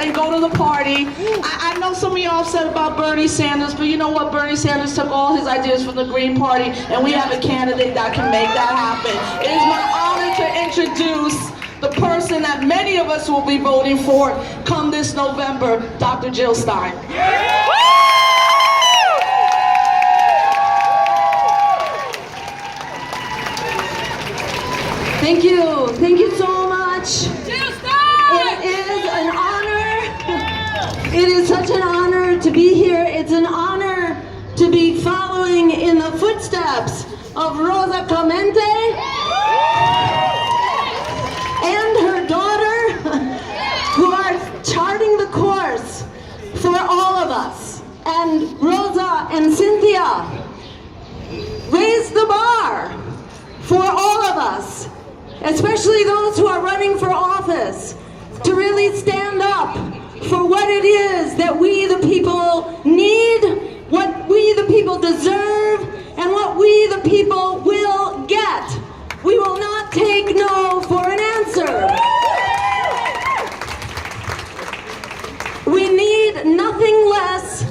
and go to the party. I know some of y'all said about Bernie Sanders, but you know what? Bernie Sanders took all his ideas from the Green Party, and we have a candidate that can make that happen. It is my honor to introduce the person that many of us will be voting for come this November, Dr. Jill Stein. Thank you. Thank you so much. It is an honor. It is such an honor to be here. It's an honor to be following in the footsteps of Rosa Clemente and her daughter, who are charting the course for all of us. And Rosa and Cynthia raised the bar for all of us, especially those who are running for office, to really stand up for what it is that we the people need, what we the people deserve, and what we the people will get. We will not take no for an answer. We need nothing less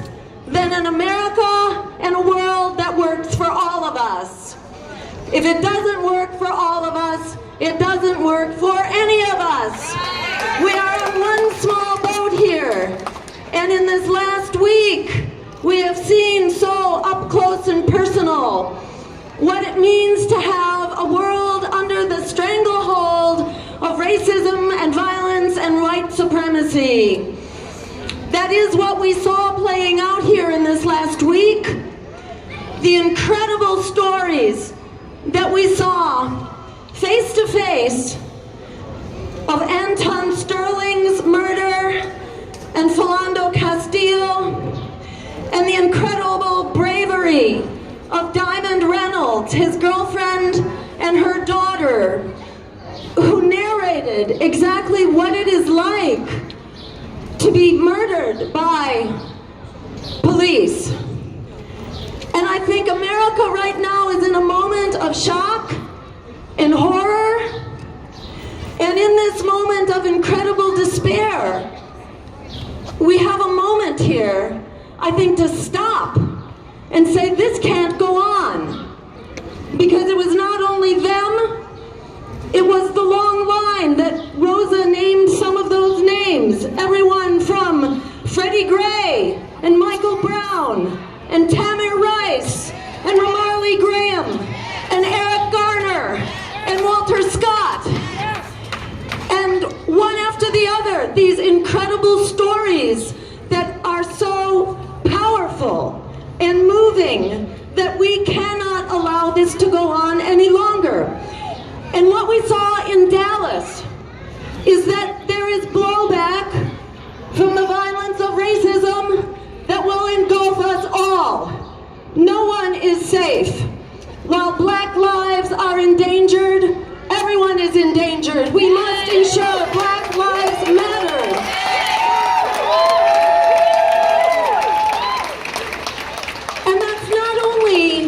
than an America and a world that works for all of us. If it doesn't work for all of us, it doesn't work for any of us. We are on one small boat here, and in this last week, we have seen so up close and personal what it means to have a world under the stranglehold of racism and violence and white supremacy. That is what we saw playing out here in this last week. The incredible stories that we saw face to face of Anton Sterling's murder and Philando Castillo, and the incredible bravery of Diamond Reynolds, his girlfriend and her daughter, who narrated exactly what it is like to be murdered by police. And I think America right now is in a moment of shock and horror, and in this moment of incredible despair, we have a moment here, I think, to stop and say this can't go on. Because it was not only them, it was the long line that Rosa named some of those names. Everyone from Freddie Gray and Michael Brown and Tamir Rice and Ramarley Graham and Eric Garner and Walter Scott. And one after the other, these incredible stories that are so powerful and moving that we cannot allow this to go on any longer. And what we saw in Dallas is that there is blowback from the violence of racism that will engulf us all. No one is safe. While Black lives are endangered, everyone is endangered. We must ensure Black lives matter. And that's not only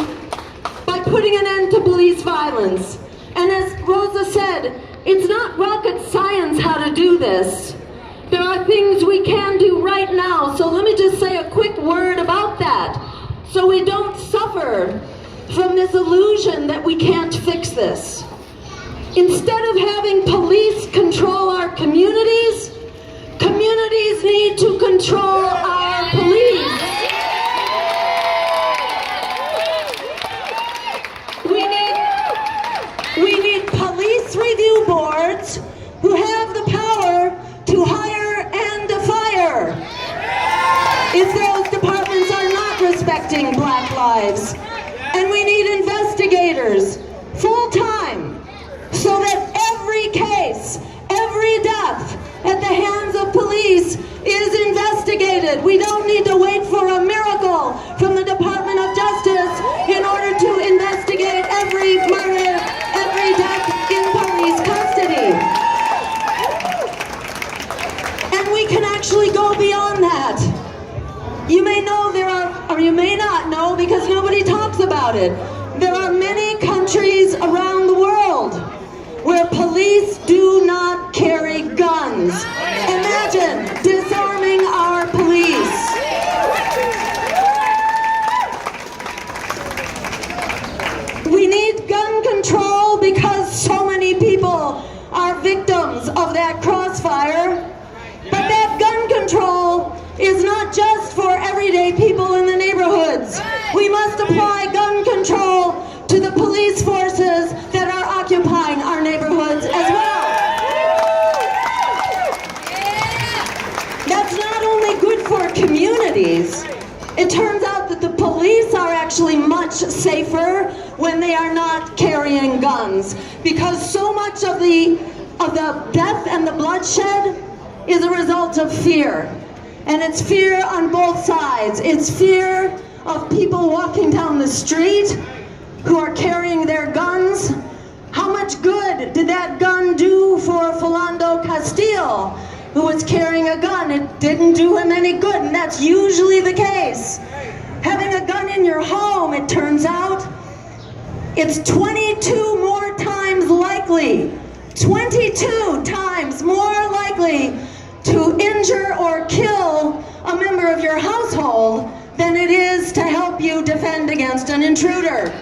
by putting an end to police violence. And as Rosa said, it's not rocket science how to do this. There are things we can do right now. So let me just say a quick word about that, so we don't suffer from this illusion that we can't fix this. Instead of having police control our communities, communities need to control our police. We need police review boards who have the power to hire and to fire if those departments are not respecting Black lives. And we need investigators full-time, so that every case, every death at the hands of police is investigated. We don't need to wait for a miracle from the Department of Justice in order to investigate every murder, every death in police custody. And we can actually go beyond that. You may know there are, or you may not know because nobody talks about it, there are many countries around the world where police do not carry guns. Imagine disarming of that crossfire. But that gun control is not just for everyday people in the neighborhoods. We must apply gun control to the police forces that are occupying our neighborhoods as well. That's not only good for communities. It turns out that the police are actually much safer when they are not carrying guns, because so much of the death and the bloodshed is a result of fear. And it's fear on both sides. It's fear of people walking down the street who are carrying their guns. How much good did that gun do for Philando Castile, who was carrying a gun? It didn't do him any good, and that's usually the case. Having a gun in your home, it turns out, it's 22 more times likely, 22 times more likely to injure or kill a member of your household than it is to help you defend against an intruder.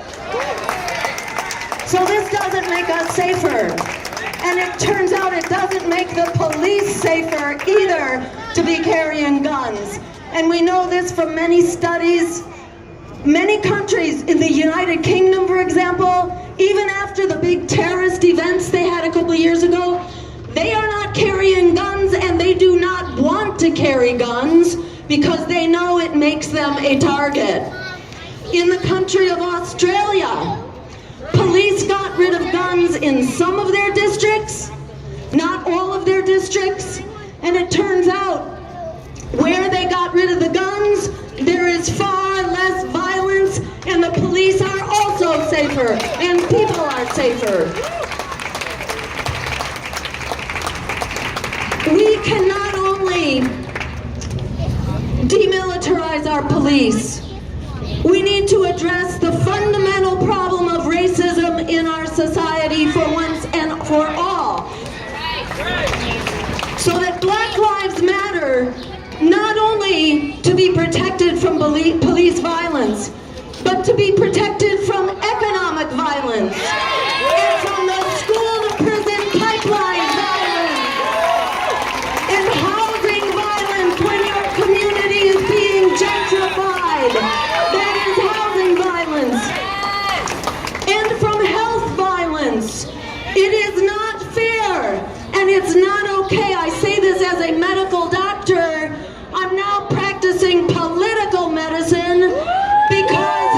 So this doesn't make us safer. And it turns out it doesn't make the police safer either to be carrying guns. And we know this from many studies. Many countries in the United Kingdom, for example, even after the big terrorist events they had a couple of years ago, they are not carrying guns, and they do not want to carry guns because they know it makes them a target. In the country of Australia, police got rid of guns in some of their districts, not all of their districts, and it turns out where they got rid of the guns, there is far less violence, and the police are also safer, and people are safer. We can not only demilitarize our police, we need to address the fundamental problem of racism in our society for once and for all. So that Black Lives Matter not only to be protected from police violence, but to be protected from economic violence and from the school-to-prison pipeline violence and housing violence when your community is being gentrified. That is housing violence. And from health violence. It is not fair and it's not okay. I say this as a medical doctor. I'm now practicing political medicine because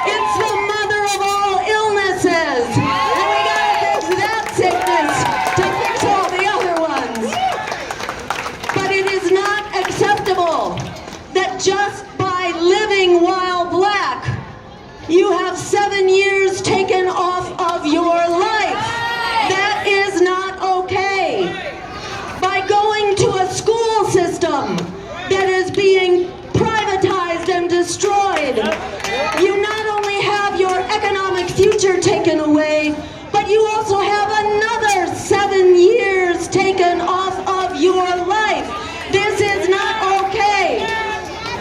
it's the mother of all illnesses. And we gotta fix that sickness to fix all the other ones. But it is not acceptable that just by living while black, you have 7 years taken off of your life. That is not okay. By going to a school system that is being privatized and destroyed, you not only have your economic future taken away, but you also have another 7 years taken off of your life. This is not okay.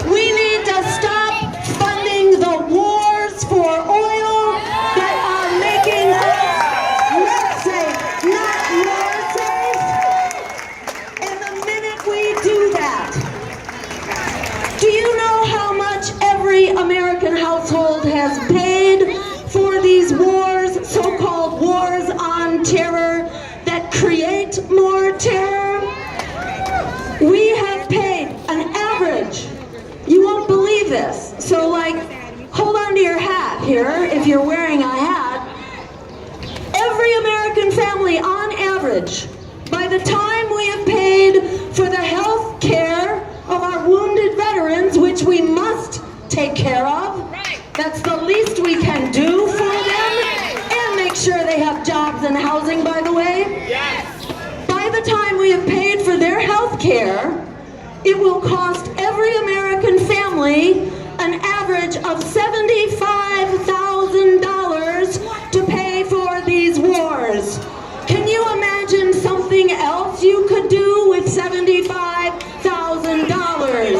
We need to stop funding the wars for oil that are making us less safe, not more safe. And the minute we do that, do you know how much every American household has paid for these wars, so-called wars on terror that create more terror? We have paid an average. You won't believe this. So hold on to your hat here if you're wearing a hat. Every American family on average, by the time we have paid for the health care of our wounded veterans, which we must take care of, that's the least we can do for them, and make sure they have jobs and housing, by the way. By the time we have paid for their health care, it will cost every American family an average of $75,000 to pay for these wars. Can you imagine something else you could do with $75,000?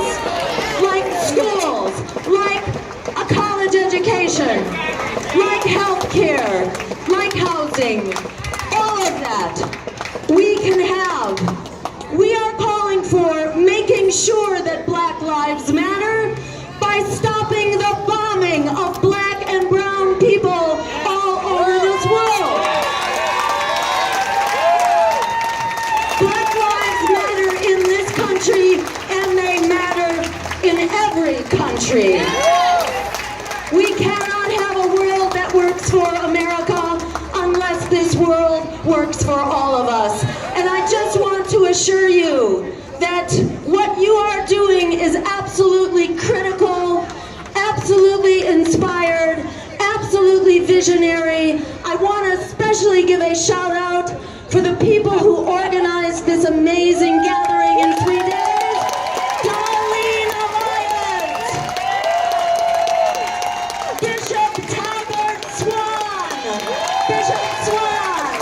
Like schools, like a college education, like health care, like housing, all of that. We can have. We are calling for making sure that Black Lives Matter by stopping the bombing of black and brown people all over this world. Black lives matter in this country, and they matter in every country. We cannot have a world that works for America unless this world works for all of us. And I just want to assure you that what you are doing is absolutely critical, absolutely inspired, absolutely visionary. I want to especially give a shout out for the people who organized this amazing gathering in 3 days. Darlene Alliance, Bishop Talbert Swan, Bishop Swan,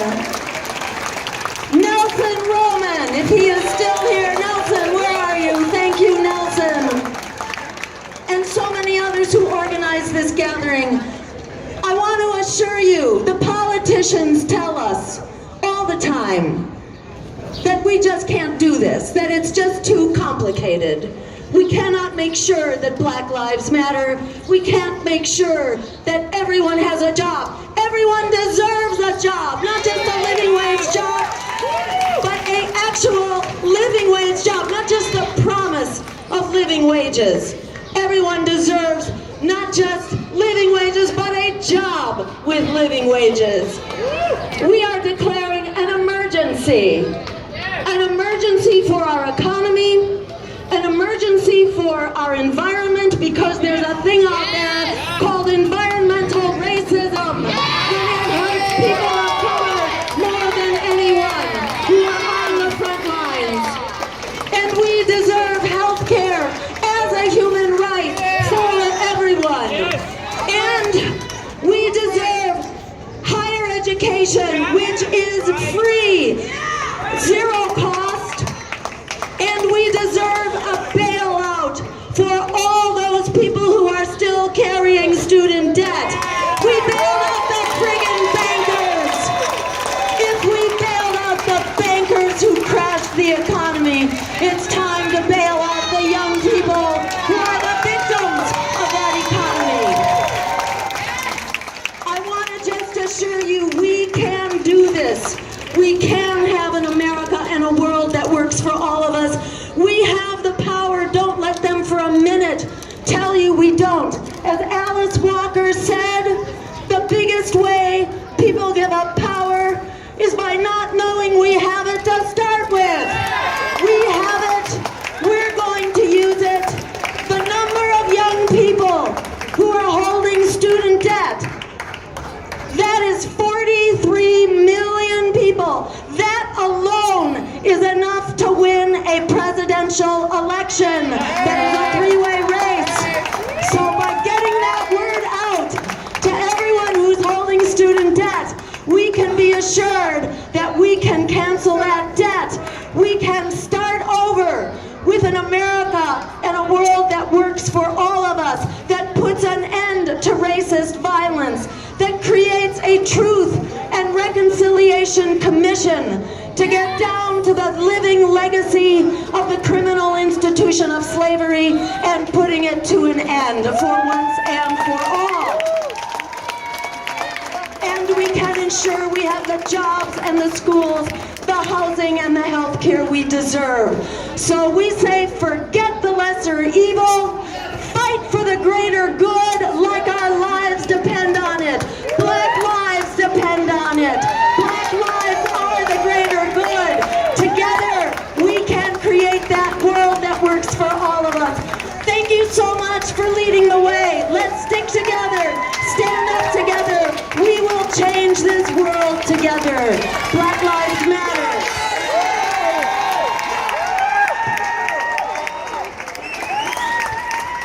Nelson Roman, if he is still here. Nelson, where are you? Thank you, Nelson. And so many others who organized this gathering. I want to assure you, the politicians tell us all the time that we just can't do this, that it's just too complicated. We cannot make sure that Black Lives Matter. We can't make sure that everyone has a job. Everyone deserves a job, not just a living wage job, but an actual living wage job, not just the promise of living wages. Everyone deserves not just living wages, but a job with living wages. We are declaring an emergency for our economy, an emergency for our environment, because there's a thing out there called environmental racism, and it hurts people of color more than anyone who are on the front lines. And we deserve health care as a human right for everyone. And we deserve higher education, which is free, zero cost. And we deserve a bailout for all those people who are still carrying student debt. We bailed out the friggin' bankers. If we bailed out the bankers who crashed the economy, it's time to bail out the young people who are the victims of that economy. I want to just assure you, we can do this. We can have an America and a world that works for all of us. We have the power. Don't let them for a minute tell you we don't. As Alice Walker said, the biggest way people give up power is by not knowing we have it to start with. We have it. We're going to use it. The number of young people who are holding student debt, that is 43 million people. That alone is enough to win a presidential election. That is a three-way race. So by getting that word out to everyone who's holding student debt, we can be assured that we can cancel that debt. We can start over with an America and a world that works for all of us, that puts an end to racist violence, that creates a truth and reconciliation commission to get down to the living legacy of the criminal institution of slavery and putting it to an end for once and for all. And we can ensure we have the jobs and the schools, the housing and the health care we deserve. So we say, forget the lesser evil, fight for the greater good, like our lives depend on it. Black lives depend on it. Black lives are the greater good. Together, we can create that world that works for all of us. Thank you so much for leading the way. Let's stick together, stand up together. We will change this world together. Black